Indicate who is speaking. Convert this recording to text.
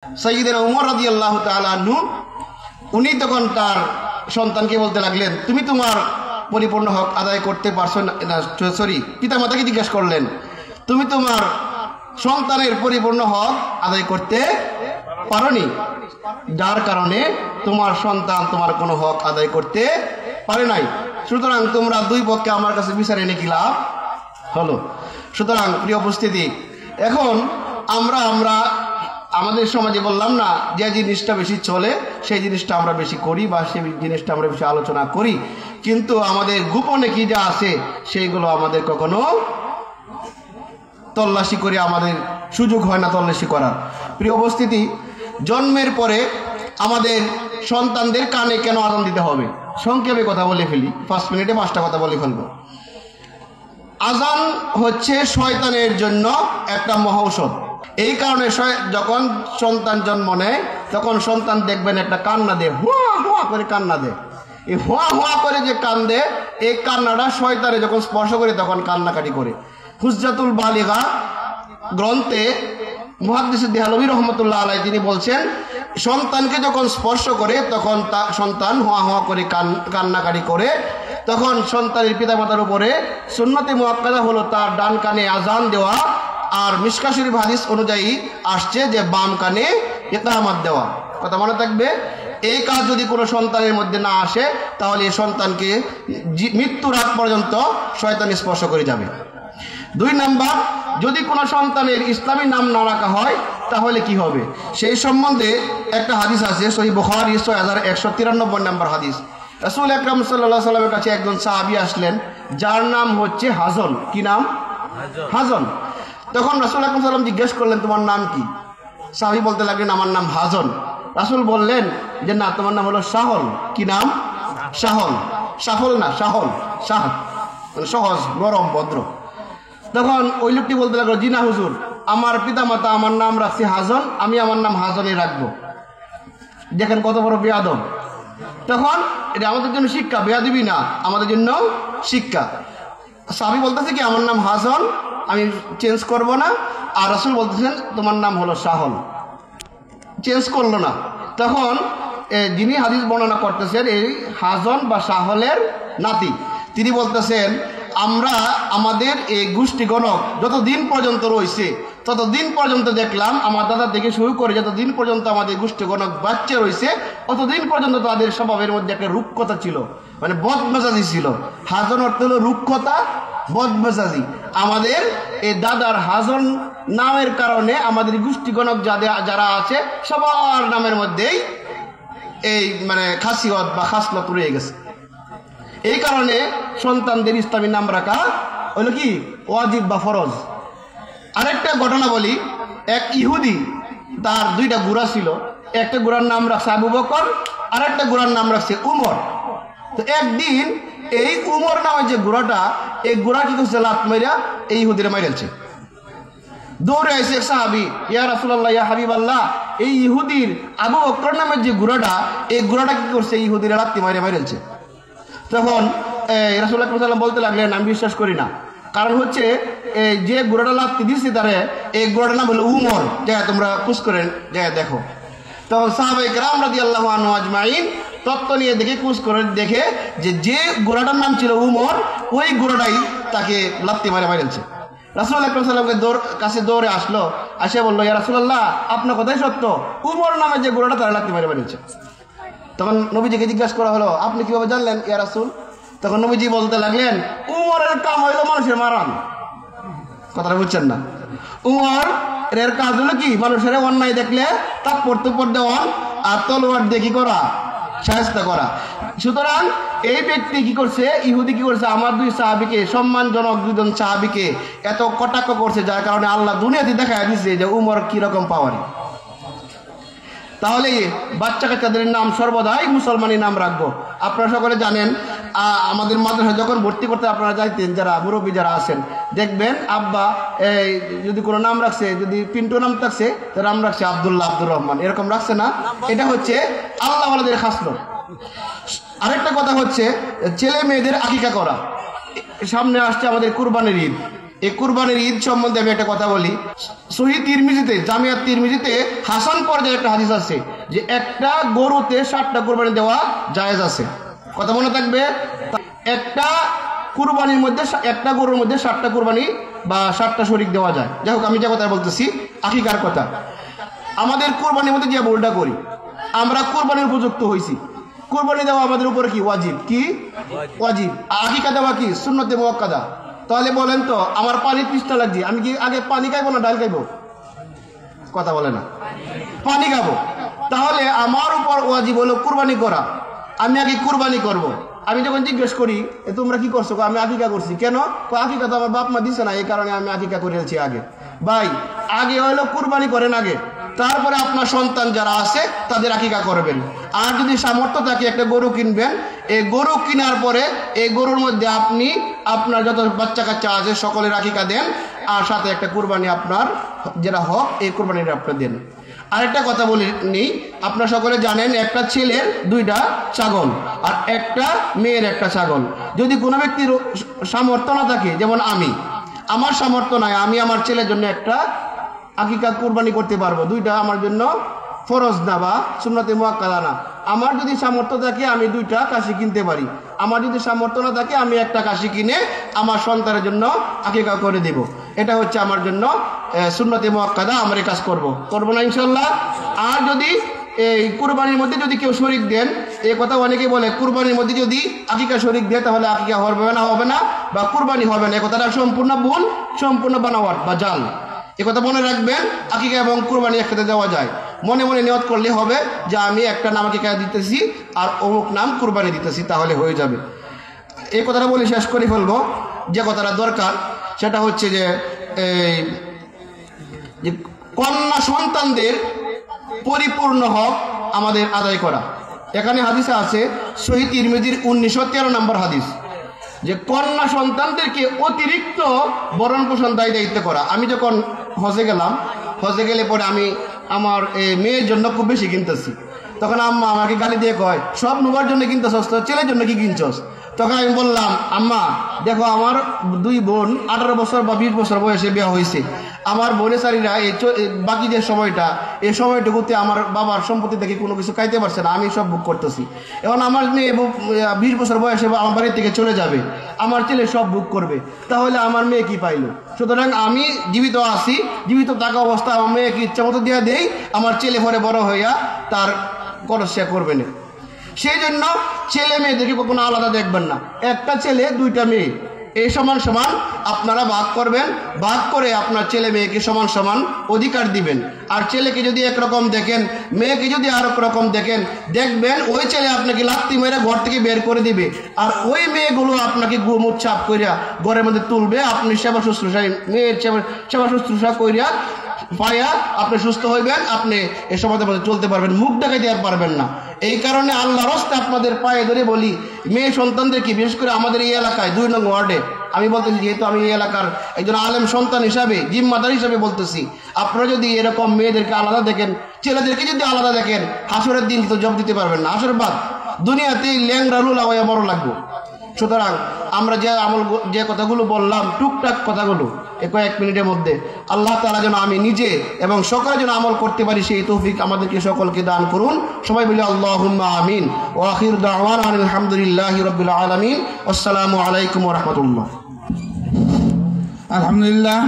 Speaker 1: সাইয়্যিদুনা উমর রাদিয়াল্লাহু তাআলা আনহু উনি তখন তার সন্তানকে বলতে লাগলেন, তুমি তোমার পরিপূর্ণ হক আদায় করতে পারছো না। সরি, পিতামাতাকে জিজ্ঞাসা করলেন, তুমি তোমার সন্তানের পরিপূর্ণ হক আদায় করতে পারোনি, যার কারণে তোমার সন্তান তোমার কোনো হক আদায় করতে পারে নাই। সুতরাং তোমরা দুই পক্ষে আমার কাছে বিচার এনে কি লাভ হলো। সুতরাং প্রিয় উপস্থিতি, এখন আমরা আমাদের সমাজে বললাম না, যে জিনিসটা বেশি চলে সেই জিনিসটা আমরা বেশি করি বা সেই জিনিসটা আমরা বেশি আলোচনা করি, কিন্তু আমাদের গোপনে কি যা আছে সেইগুলো আমাদের কখনো তল্লাশি করে আমাদের সুযোগ হয় না তল্লাশি করার। প্রিয় উপস্থিতি, জন্মের পরে আমাদের সন্তানদের কানে কেন আযান দিতে হবে? সংক্ষেপে কথা বলে ফেলি, 5 মিনিটে 5টা কথা বলে ফেলবো। আযান হচ্ছে শয়তানের জন্য একটা মহৌষধ। এই কারণে যখন সন্তান জন্ম নেয় তখন সন্তান দেখবেন একটা কান্না দেয়, হুয়া হুয়া করে কান্না দেয়। এই হুয়া হুয়া করে যে কান্দে, এই কান্নাটা শয়তানে যখন স্পর্শ করে তখন কান্নাকাটি করে। হুজ্জাতুল বালিগা গ্রন্থে মুহাদ্দিস দেহলভী রহমতুল্লাহ আলাইহি তিনি বলছেন, সন্তানকে যখন স্পর্শ করে তখন সন্তান হুয়া হুয়া করে কান্নাকাটি করে, তখন সন্তানের পিতামাতার উপরে সুন্নতে মুআক্কাদা হলো তার ডান কানে আযান দেওয়া, আর মিশকাত শরীফ হাদিস অনুযায়ী আসছে যে বাম কানে ইকামাত দেওয়া। কথা মনে থাকবে, এই কাজ যদি কোনো সন্তানের মধ্যে না আসে তাহলে এই সন্তানকে মৃত্যুর আগ পর্যন্ত শয়তান স্পর্শ করে যাবে। 2 নাম্বার, যদি কোনো সন্তানের ইসলামী নাম না রাখা হয় তাহলে কি হবে সেই সম্বন্ধে একটা হাদিস আছে, সহিহ বুখারী 6193 নম্বর হাদিস। রাসূল আকরাম সাল্লাল্লাহু আলাইহি ওয়াসাল্লামের কাছে একজন সাহাবী আসলেন যার নাম হচ্ছে হাজন। কি নাম? হাজন। তখন রাসূল আকরাম সাল্লাল্লাহু জিজ্ঞেস করলেন, তোমার নাম কি? সাহাবী বলতে লাগলেন, আমার নাম হাজন। রাসূল বললেন যে না, তোমার নাম হলো সাহল। কি নাম? সাহল। সাফল না, সাহল। সাহ মানে সহজ, নরম, ভদ্র। তখন ওই লোকটি বলতে লাগলো, জি না হুজুর, আমার পিতামাতা আমার নাম রাখছে হাজন, আমি আমার নাম হাজনই রাখবো। দেখেন কত বড় বেয়াদব। তখন এটা আমাদের জন্য শিক্ষা, বেয়াদবি না, আমাদের জন্য শিক্ষা। সাহাবী বলতেছে কি, আমার নাম হাজন, আমি চেঞ্জ করব না। আর রাসূল বলতেছেন তোমার নাম হলো সাহল, চেঞ্জ করলো না। তখন যিনি হাদিস বর্ণনা করতেছেন এই হাজন বা সাহলের নাতি, তিনি বলতেছেন, আমরা আমাদের এই গোষ্ঠীগণক যতদিন পর্যন্ত রয়েছে ততদিন পর্যন্ত দেখলাম, আমার দাদা থেকে শুরু করে যতদিন পর্যন্ত আমাদের গোষ্ঠীগণক বাচ্চা রয়েছে ততদিন পর্যন্ত তাদের স্বভাবের মধ্যে একটা রুক্ষতা ছিল, মানে বদমেজাজি ছিল। হাজন অর্থ হলো রুক্ষতা, বদমেজাজি। আমাদের এই দাদার হাজন নামের কারণে আমাদের গোষ্ঠীগণক যারা আছে সবার নামের মধ্যেই এই মানে খাসিয়ত বা খাসলত রয়ে গেছে। এই কারণে সন্তানদের ইসলামী নাম রাখা হলো কি ওয়াজিব বা ফরজ। আরেকটা ঘটনা বলি, এক ইহুদি, তার 2টা ঘোড়া ছিল, একটা ঘোড়ার নাম রাখছে আবু বকর, আর একটা ঘোড়ার নাম রাখছে উমর। তো একদিন এই উমর নামে যে ঘোড়াটা, এই ঘোড়া কি করছে, লাত মাইরা এই ইহুদিরা মাইরেছে। দৌড়ে আসে এক সাহাবী, ইয়া রাসূলুল্লাহ, ইয়া হাবিবাল্লাহ, এই ইহুদির আবু বকর নামের যে ঘোড়াটা, এই ঘোড়াটা কি করছে, ইহুদিরা লাত্তি মাইরেছে। তখন রাসূলুল্লাহ সাল্লাল্লাহু আলাইহি ওয়াসাল্লাম বলতে লাগলেন, আমি বিশ্বাস করি না, কারণ হচ্ছে যে ঘোড়াটা লাত্তি দিচ্ছে তারে, এই ঘোড়াটার নাম হলো উমর, যা তোমরা খোঁজ করেন যা দেখো। তখন সাহাবায়ে কেরাম রাদিয়াল্লাহু আনহু আজমাইন তত্ত্ব নিয়ে দেখে খোঁজ করে দেখে যে ঘোড়াটার নাম ছিল উমর, ওই ঘোড়াটাই তাকে লাত্তি মারেছে। রাসূলুল্লাহ সাল্লাল্লাহু আলাইহি ওয়াসাল্লামের কাছে দৌড়ে আসলো, আসে বললো, ইয়া রাসূলুল্লাহ, আপনার কথাই সত্য, উমর নামে যে ঘোড়াটা তারা লাত্তি মেরেছে। তখন নবীজিকে জিজ্ঞাসা করা হলো, আপনি কিভাবে জানলেন ইয়া রাসূল? তখন নবীজি বলতে লাগলেন, উমরের কাম হইলো মানুষের মারান। কথাটা বুঝছেন না? উমর এর কাজ হলো কি, মানুষের অন্যায় দেখলে থাপ্পড় দেওয়া আর তলোয়ার দিয়ে কি করা, শায়েস্তা করা। সুতরাং এই ব্যক্তি কি করছে, ইহুদি কি করছে, আমার 2 সাহাবীকে, সম্মানজনক 2জন সাহাবীকে এত কটাক্ষ করছে, যার কারণে আল্লাহ দুনিয়াতে দেখায় দিচ্ছে যে উমর কিরকম পাওয়ারি। তাহলে বাচ্চা কাচ্চাদের নাম সর্বদাই মুসলমানি নাম রাখবো। আপনারা সকলে জানেন, আমাদের মাদ্রাসায় যখন ভর্তি করতে আপনারা যাইতেন, যারা মুরব্বী যারা আছেন, দেখবেন আব্বা যদি কোনো নাম রাখছে, যদি পিন্টু নাম থাকছে তার নাম রাখছে আব্দুল্লাহ, আব্দুর রহমান, এরকম রাখছে না? এটা হচ্ছে আল্লাহ ওয়ালাদের খাসলত। আরেকটা কথা হচ্ছে ছেলে মেয়েদের আকিকা করা। সামনে আসছে আমাদের কুরবানির ঈদ, এই কুরবানির ঈদ সম্বন্ধে আমি একটা কথা বলি। সহিহ তিরমিজিতে, জামিয়া তিরমিজিতে হাসান পর্যায়ে একটা হাদিস আছে যে একটা গরুতে 60টা কুরবানি দেওয়া জায়েজ আছে। কথা মনে থাকবে, একটা কুরবানির মধ্যে, একটা গরুর মধ্যে 60টা কুরবানি বা 60টা শরীক দেওয়া যায়। যাই হোক, আমি যে কথা বলতেছি আকিকার কথা। আমাদের কুরবানির মধ্যে যে ভুলটা করি, আমরা কুরবানির উপযুক্ত হয়েছি, কুরবানি দেওয়া আমাদের উপরে কি ওয়াজিব, কি ওয়াজিব, আকিকা দেওয়া কি সুন্নতে মুআক্কাদা। তাহলে বলেন তো, আমার পানি তৃষ্ণা লাগছে, আমি কি আগে পানি খাইবো না ডাল খাইবো? কথা বলে না, পানি খাবো। তাহলে আমার উপর ওয়াজিব হলো কুরবানি করা, আমি আগে কুরবানি করব। আমি যখন জিজ্ঞেস করি তোমরা কি করছো, আমি আকিকা করছি। কেন? আকিকা তো আমার বাপ মা দিছে না, এই কারণে আমি আকিকা করেছি আগে। ভাই, আগে হলো কুরবানি করেন আগে, তারপরে আপনার সন্তান যারা আছে তাদের আকিকা করবেন। আর যদি সামর্থ্য থাকে একটা গরু কিনবেন, এই গরু কেনার পরে এই গরুর মধ্যে আপনি আপনার যত বাচ্চা কাচ্চা আছে সকলের আকিকা দেন, আর সাথে একটা কুরবানি আপনার যেটা হক এই কুরবানিটা আপনি দেন। আরেকটা কথা বলি নি, আপনারা সকলে জানেন একটা ছেলের 2টা ছাগল আর একটা মেয়ের একটা ছাগল। যদি কোনো ব্যক্তির সামর্থ্য না থাকে, যেমন আমার সামর্থ্য নাই, আমি আমার ছেলের জন্য একটা আকিকা কুরবানি করতে পারবো, 2টা আমার জন্য ফরজ না বা সুন্নতে মুআক্কাদা না। আমার যদি সামর্থ্য থাকে আমি 2টা কাশি কিনতে পারি, আমার যদি সামর্থ্য না থাকে আমি একটা কাশি কিনে আমার সন্তানের জন্য আকিকা করে দেব। এটা হচ্ছে আমার জন্য সুন্নতে মুআক্কাদা, আমরা এই কাজ করবো না ইনশাল্লাহ। আর যদি এই কুরবানির মধ্যে যদি কেউ শরীক দেন, এই কথা অনেকে বলে কুরবানির মধ্যে যদি আকিকা শরীক দেয় তাহলে আকিকা হবে না বা কুরবানি হবে না। এই কথাটা সম্পূর্ণ ভুল, সম্পূর্ণ বানাওয়াট বা জাল। এ কথা মনে রাখবেন, আকিকা এবং কুরবানি একসাথে দেওয়া যায়। মনে মনে নিয়ত করলে হবে যে আমি একটা নাম আকিকা দিতেছি আর অমুক নাম কুরবানি দিতেছি, তাহলে হয়ে যাবে। এই কথাটা বলে শেষ করে ফেলবো। যে কথাটা দরকার সেটা হচ্ছে যে কন্যা সন্তানদের পরিপূর্ণ হক আমাদের আদায় করা। এখানে হাদিসে আছে সহিহ তিরমিজির 1913 নম্বর হাদিস, যে কন্যা সন্তানদেরকে অতিরিক্ত ভরণ পোষণ দায়িত্ব করা। আমি যখন হজে গেলাম, হজে গেলে পরে আমি আমার মেয়ের জন্য খুব বেশি কিনতেছি, তখন আম্মা আমাকে গালি দিয়ে কয় সব নুবার জন্য কিনতেছস, তো ছেলের জন্য কি কিনছস? তখন আমি বললাম, আম্মা দেখো আমার 2 বোন 18 বছর বা 20 বছর বয়সে বিয়ে হয়েছে, আমার বোনেসারিরা বাকি যে সময়টা, এই সময়টুকুতে আমার বাবার সম্পত্তি থেকে কোনো কিছু খাইতে পারছে না, আমি সব বুক করতেছি। এখন আমার মেয়ে 20 বছর বয়সে আমার বাড়ি থেকে চলে যাবে, আমার ছেলে সব বুক করবে, তাহলে আমার মেয়ে কি পাইলো? সুতরাং আমি জীবিত আছি, জীবিত থাকা অবস্থা আমার মেয়েকে ইচ্ছা মতো দিয়ে দেই, আমার ছেলে পরে বড় হইয়া তার খরচ সে করবে না। সেই জন্য ছেলে মেয়েদেরকে কখনো আলাদা দেখবেন না, একটা ছেলে 2টা মেয়ে, এই সমান সমান আপনারা ভাগ করবেন, ভাগ করে আপনার ছেলে মেয়েকে সমান সমান অধিকার দিবেন। আর ছেলেকে যদি একরকম দেখেন, মেয়েকে যদি আর এক রকম দেখেন, দেখবেন ওই ছেলে আপনাকে লাত্তি মেরে ঘর থেকে বের করে দিবে, আর ওই মেয়েগুলো আপনাকে গুমুট ছাপ করিয়া ঘরের মধ্যে তুলবে। আপনি সেবা শুশ্রূষা, মেয়ের সেবা শুশ্রূষা করিয়া পাইয়া আপনি সুস্থ হইবেন, আপনি এ সমাজের মধ্যে চলতে পারবেন, মুখ দেখাইতে আর পারবেন না। এই কারণে আল্লাহর রাস্তায় আপনাদের পায়ে ধরে বলি, মেয়ে সন্তানদেরকে, বিশেষ করে আমাদের এই এলাকায় 2 নং ওয়ার্ডে, আমি বলতেছি যেহেতু আমি এই এলাকার একজন আলেম সন্তান হিসাবে, জিম্মাদার হিসাবে বলতেছি, আপনারা যদি এরকম মেয়েদেরকে আলাদা দেখেন, ছেলেদেরকে যদি আলাদা দেখেন, হাসরের দিন তো জবাব দিতে পারবেন না। হাসর বাদ, দুনিয়াতেই ল্যাংরা লুলা হয়ে বড় লাগবো। সুতরাং আমরা যে কথাগুলো বললাম, টুকটাক কথাগুলো কয়েক মিনিটের মধ্যে, আল্লাহ তাআলা যেন আমি নিজে এবং সকলে যেন আমল করতে পারি, সেই তৌফিক আমাদেরকে সকলকে দান করুন। সবাই বলি আল্লাহুম্মা আমিন। ওয়া আখিরু দাওয়ানা আলহামদুলিল্লাহি রাব্বিল আলামিন। আসসালামু আলাইকুম ওয়া রাহমাতুল্লাহ।
Speaker 2: আলহামদুলিল্লাহ।